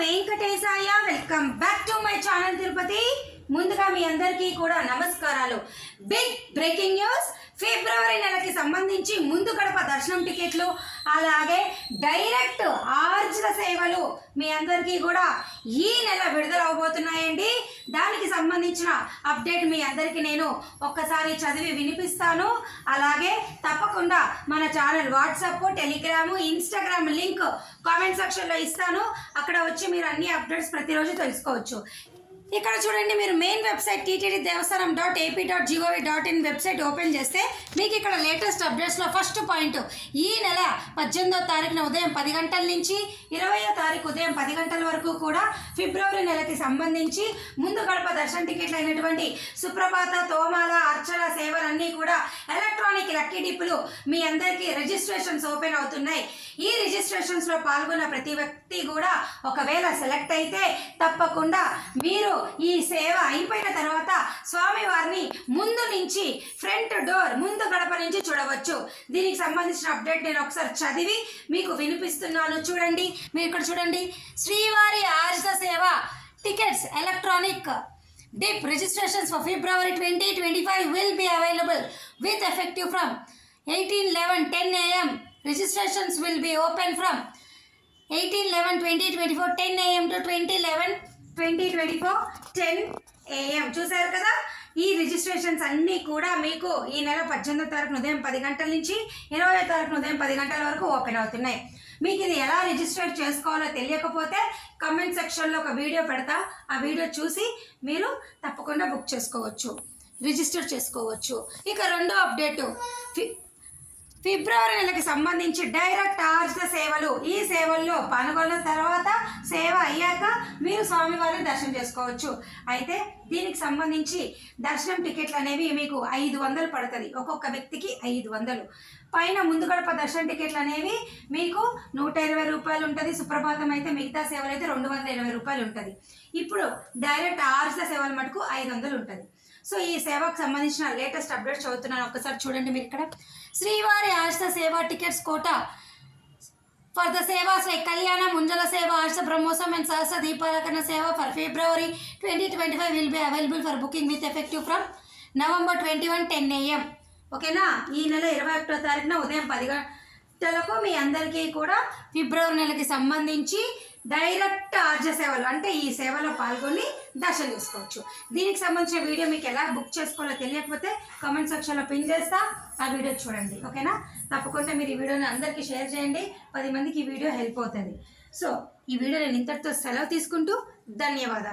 Venkatesaya welcome back to my channel Tirupati. ముందుగా మీ అందరికీ కూడా నమస్కారాలు. బిగ్ బ్రేకింగ్ న్యూస్, ఫిబ్రవరి నెలకి సంబంధించి ముందు గడప దర్శనం టికెట్లు అలాగే డైరెక్ట్ ఆర్జిత సేవలు మీ అందరికీ కూడా ఈ నెల విడుదల అవబోతున్నాయండి. దానికి సంబంధించిన అప్డేట్ మీ అందరికీ నేను ఒక్కసారి చదివి వినిపిస్తాను. అలాగే తప్పకుండా మన channel WhatsApp, Telegram, Instagram link comment సెక్షన్లో ఇస్తాను. అక్కడ వచ్చి మీరు అన్ని అప్డేట్స్ ప్రతిరోజు తెలుసుకోవచ్చు. ఇక్కడ చూడండి, మీరు main website ttddevastaram.ap.gov.in website open చేస్తే మీకు ఇక్కడ లేటెస్ట్ అప్డేట్స్లో ఫస్ట్ పాయింట్, ఈ నెల 18వ తారీఖున ఉదయం 10 గంటల నుంచి 20వ తారీఖు ఉదయం 10 గంటల వరకు కూడా ఫిబ్రవరి నెలకి సంబంధించి ముందు గడప దర్శన టికెట్లు అయినటువంటి సుప్రభాత, తోమాల, అర్చన సేవలన్నీ కూడా ఎలక్ట్రానిక్ లక్కీ డిప్పులు మీ అందరికీ రిజిస్ట్రేషన్స్ ఓపెన్ అవుతున్నాయి. ఈ రిజిస్ట్రేషన్స్లో పాల్గొన్న ప్రతి వ్యక్తి కూడా ఒకవేళ సెలెక్ట్ అయితే తప్పకుండా మీరు ఈ సేవ అయిపోయిన తర్వాత స్వామివారిని ముందు నుంచి ఫ్రంట్ డోర్ ముందు గడప నుంచి చూడవచ్చు. దీనికి సంబంధించిన అప్డేట్ నేను ఒకసారి చదివి మీకు వినిపిస్తున్నాను. చూడండి, మీరు ఇక్కడ చూడండి, శ్రీవారి ఆర్జిత సేవ tickets electronic dip registrations for February 2025 will be available with effective from 18/11 10 a.m. Registrations will be open from 18/11/2024 10 a.m. to 20/11/2024 10 a.m. చూసారు కదా, ఈ రిజిస్ట్రేషన్స్ అన్నీ కూడా మీకు ఈ నెల 18వ తారీఖున ఉదయం 10 గంటల నుంచి 20వ తారీఖున ఉదయం 10 గంటల వరకు ఓపెన్ అవుతున్నాయి. మీకు ఇది ఎలా రిజిస్టర్ చేసుకోవాలో తెలియకపోతే కామెంట్ సెక్షన్లో ఒక వీడియో పెడతా, ఆ వీడియో చూసి మీరు తప్పకుండా బుక్ చేసుకోవచ్చు, రిజిస్టర్ చేసుకోవచ్చు. ఇక రెండో అప్డేటు, ఫిబ్రవరి నెలకి సంబంధించి డైరెక్ట్ ఆర్జిత సేవలు. ఈ సేవల్లో పాల్గొన్న తర్వాత సేవ అయ్యాక మీరు స్వామివారిని దర్శనం చేసుకోవచ్చు. అయితే దీనికి సంబంధించి దర్శనం టికెట్లు అనేవి మీకు 500 పడుతుంది, ఒక్కొక్క వ్యక్తికి 500. పైన ముందు గడప దర్శన టికెట్లు అనేవి మీకు 120 రూపాయలు ఉంటుంది. సుప్రభాతం అయితే మిగతా సేవలు అయితే 220 రూపాయలు ఉంటుంది. ఇప్పుడు డైరెక్ట్ ఆర్జిత సేవల మటుకు 500 ఉంటుంది. సో ఈ సేవకు సంబంధించిన లేటెస్ట్ అప్డేట్స్ చదువుతున్నాను, ఒక్కసారి చూడండి. మీరు ఇక్కడ శ్రీవారి ఆర్జిత సేవ tickets quota for the sevas like కళ్యాణ, ముంజల సేవ, ఆర్జిత బ్రహ్మోత్సవం అండ్ సహస్ర దీపాలంకరణ సేవ for February 2025 will be available for booking with effective from November 21 10 a.m. ఓకేనా, ఈ నెల 21వ తారీఖున ఉదయం 10 గంటలకు మీ అందరికీ కూడా ఫిబ్రవరి నెలకి సంబంధించి డైరెక్ట్ ఆర్జిత సేవలు అంటే ఈ సేవలో పాల్గొని దర్శనం చేసుకోవచ్చు. దీనికి సంబంధించిన వీడియో మీకు ఎలా బుక్ చేసుకోవాలో తెలియకపోతే కామెంట్ సెక్షన్లో పిన్ చేస్తా, ఆ వీడియో చూడండి. ఓకేనా, తప్పకుండా మీరు ఈ వీడియోని అందరికీ షేర్ చేయండి, 10 మందికి ఈ వీడియో హెల్ప్ అవుతుంది. సో ఈ వీడియో నేను ఇంతటితో సెలవు తీసుకుంటూ ధన్యవాదాలు.